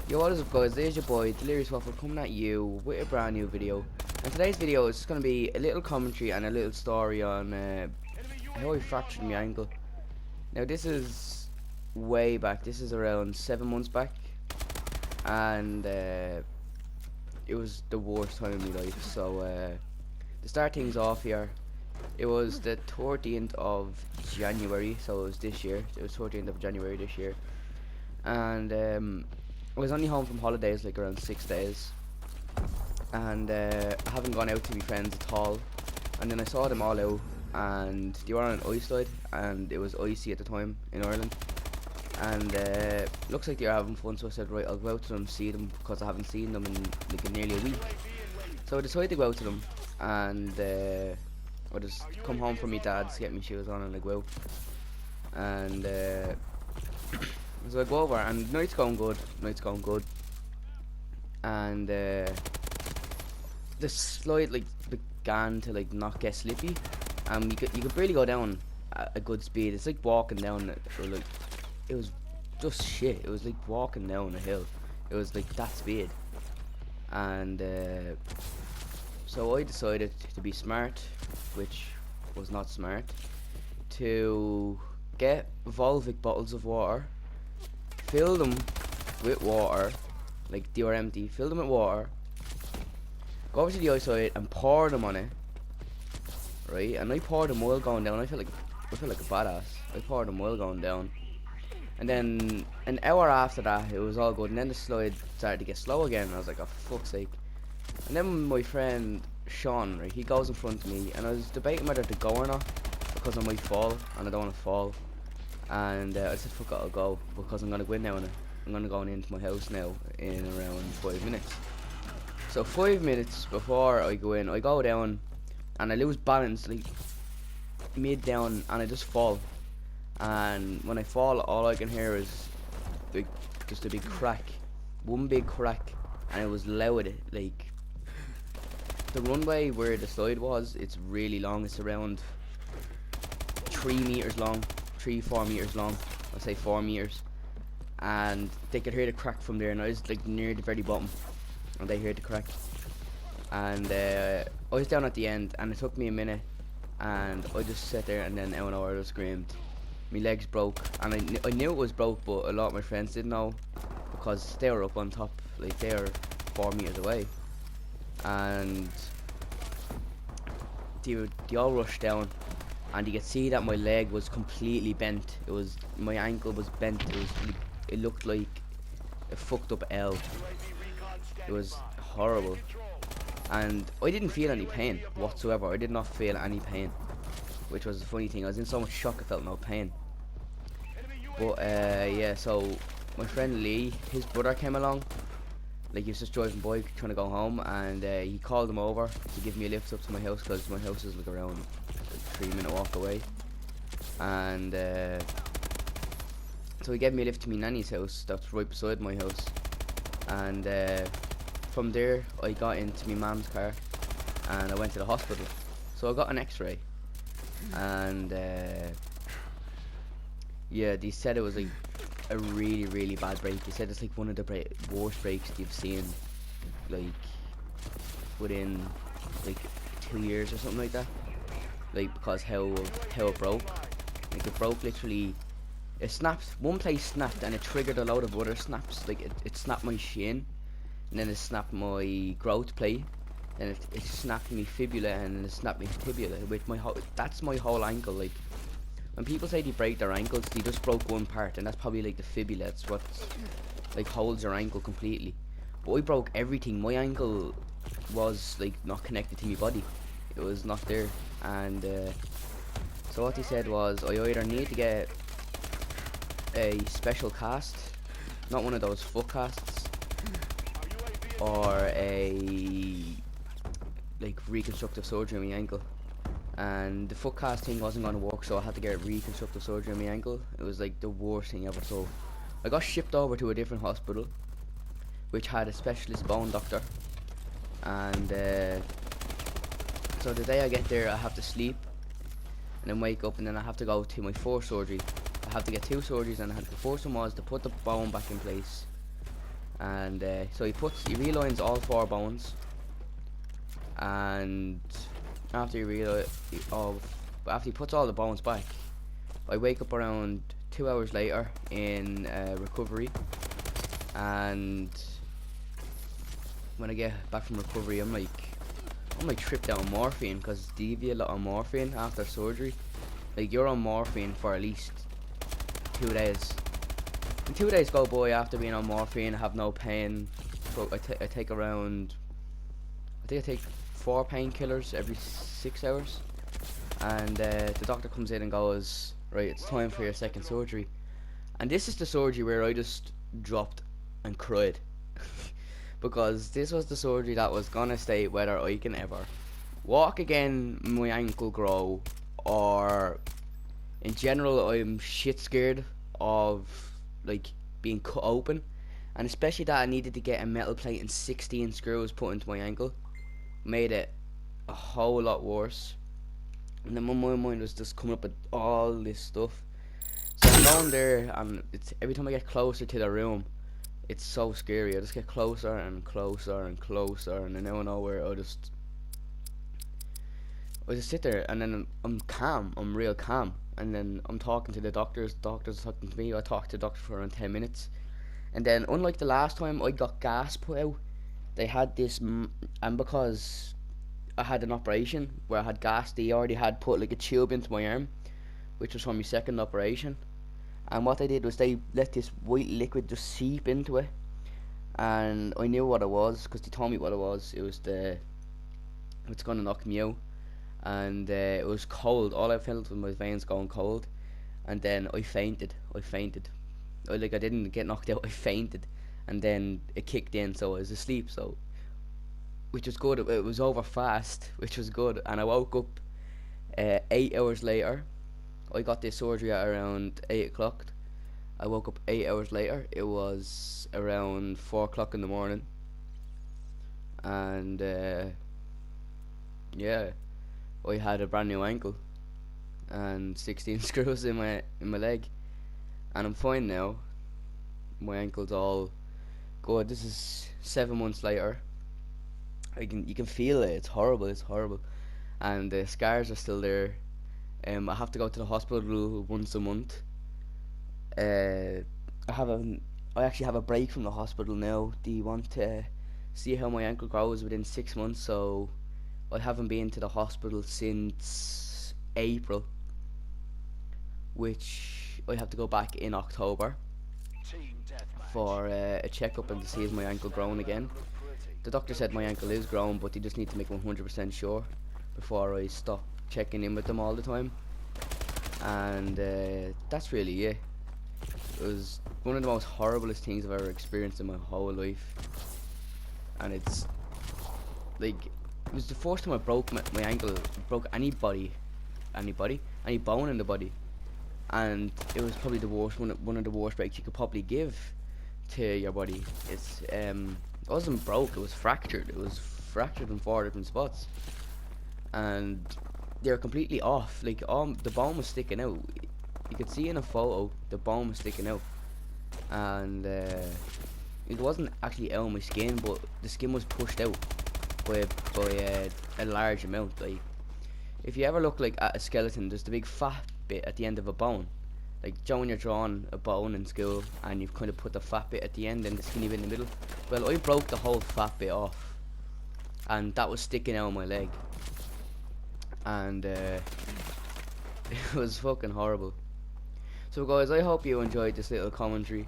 Yo, what is up guys, there's your boy Delirious Waffle coming at you with a brand new video. And today's video is going to be a little commentary and a little story on how I fractured my ankle. Now this is way back, this is around 7 months back, and it was the worst time of my life. So to start things off here, it was the 13th of January, so it was this year, it was 13th of January this year, and I was only home from holidays like around 6 days, and I haven't gone out to my friends at all. And then I saw them all out, and they were on an ice slide, and it was icy at the time in Ireland. And looks like they were having fun, so I said, right, I'll go out to them, see them, because I haven't seen them in like nearly a week. So I decided to go out to them, and I just come home from my dad's, get my shoes on, and I go out. And so I go over, and night's going good, and the slide like began to like not get slippy, and you could barely go down at a good speed. It's like walking down, or like it was just shit. It was like walking down a hill. It was like that speed, and so I decided to be smart, which was not smart, to get Volvic bottles of water, fill them with water, like they were empty, fill them with water, go over to the outside and pour them on it, right? And I poured them while going down. I felt like a badass. I poured them while going down, and then an hour after that it was all good, and then the slide started to get slow again. I was like, oh for fuck's sake. And then my friend Sean, right, he goes in front of me, and I was debating whether to go or not, because I might fall and I don't want to fall. And I said, fuck it, I'll go, because I'm going to go in now, and I'm going to go into my house now in around 5 minutes. So 5 minutes before I go in, I go down, and I lose balance, like, mid down, and I just fall. And when I fall, all I can hear is just a big crack. One big crack, and it was loud. Like, the runway where the slide was, it's really long. It's around 3 meters long. 3-4 meters long, I'll say 4 meters, and they could hear the crack from there, and I was like near the very bottom, and they heard the crack, and I was down at the end, and it took me a minute, and I just sat there, and then out of nowhere I screamed. My legs broke, and I knew it was broke, but a lot of my friends didn't know, because they were up on top, like they were 4 meters away, and they all rushed down. And you could see that my leg was completely bent. My ankle was bent. It looked like a fucked up L. It was horrible, and I didn't feel any pain whatsoever. I did not feel any pain, which was the funny thing. I was in so much shock I felt no pain. But yeah, so my friend Lee, his brother came along. Like, he was just driving by trying to go home, and he called him over to give me a lift up to my house, because my house is like around a 3-minute walk away. And so he gave me a lift to my nanny's house that's right beside my house, and from there I got into my mum's car and I went to the hospital. So I got an x-ray, and yeah, they said it was like a really bad break. They said it's like one of the worst breaks they've seen, like within like 2 years or something like that. Like, because how it broke, like it broke literally. It snapped, one place snapped, and it triggered a load of other snaps. Like it snapped my shin, and then it snapped my growth plate, and it snapped my fibula, and then it snapped my tibia. With that's my whole ankle. Like, when people say they break their ankles, they just broke one part, and that's probably like the fibula. That's what like holds your ankle completely. But I broke everything. My ankle was like not connected to my body. It was not there, and so what he said was I either need to get a special cast, not one of those foot casts, or a like reconstructive surgery on my ankle. And the foot cast thing wasn't going to work, so I had to get reconstructive surgery on my ankle. It was like the worst thing ever. So I got shipped over to a different hospital, which had a specialist bone doctor, and so the day I get there I have to sleep and then wake up, and then I have to go to my first surgery. I have to get 2 surgeries, and the first one was to put the bone back in place, and so he realigns all 4 bones, and after after he puts all the bones back, I wake up around 2 hours later in recovery, and when I get back from recovery, I'm like tripped out on morphine, because they give you a lot of morphine after surgery. Like, you're on morphine for at least 2 days. And 2 days go by after being on morphine. I have no pain. So I take around, I think I take 4 painkillers every 6 hours. And the doctor comes in and goes, right, it's time for your second surgery. And this is the surgery where I just dropped and cried. Because this was the surgery that was gonna state whether I can ever walk again, my ankle grow, or in general I'm shit scared of like being cut open, and especially that I needed to get a metal plate and 16 screws put into my ankle made it a whole lot worse. And then my mind was just coming up with all this stuff. So I'm going there, and it's every time I get closer to the room, it's so scary. I just get closer and closer and closer, and I never know where. I just sit there, and then I'm calm. I'm real calm, and then I'm talking to the doctors. The doctors are talking to me. I talked to the doctor for around 10 minutes, and then unlike the last time I got gas put out, they had this, and because I had an operation where I had gas, they already had put like a tube into my arm, which was from my second operation. And what they did was they let this white liquid just seep into it, and I knew what it was because they told me what it was. It was it's gonna knock me out, and it was cold. All I felt was my veins going cold, and then I fainted. I didn't get knocked out. I fainted, and then it kicked in. So I was asleep. So, which was good. It was over fast, which was good. And I woke up 8 hours later. I got this surgery at around 8 o'clock. I woke up 8 hours later. It was around 4 o'clock in the morning. And yeah, I had a brand new ankle and 16 screws in my leg, and I'm fine now. My ankle's all good. This is 7 months later. You can feel it. It's horrible, and the scars are still there. I have to go to the hospital once a month. I actually have a break from the hospital now. They want to see how my ankle grows within 6 months, so I haven't been to the hospital since April, which I have to go back in October for a checkup and to see is my ankle growing again. The doctor said my ankle is growing, but they just need to make 100% sure before I stop checking in with them all the time. And that's really it. It was one of the most horriblest things I've ever experienced in my whole life, and it's like, it was the first time I broke my ankle, broke any bone in the body, and it was probably the worst one of the worst breaks you could probably give to your body. It wasn't broke, it was fractured. It was fractured in 4 different spots, and they were completely off. Like, the bone was sticking out. You could see in a photo the bone was sticking out, and it wasn't actually out of my skin, but the skin was pushed out by a large amount. Like, if you ever look like at a skeleton, there's the big fat bit at the end of a bone. Like, when you're drawing a bone in school and you've kind of put the fat bit at the end and the skinny bit in the middle. Well, I broke the whole fat bit off, and that was sticking out of my leg, and it was fucking horrible. So guys, I hope you enjoyed this little commentary.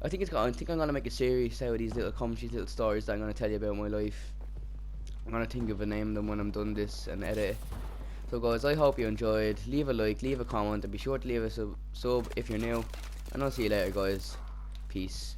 I think I'm gonna make a series out of these little commentaries, little stories that I'm gonna tell you about my life. I'm gonna think of a name of them when I'm done this and edit it. So guys, I hope you enjoyed. Leave a like, leave a comment, and be sure to leave a sub if you're new. And I'll see you later, guys. Peace.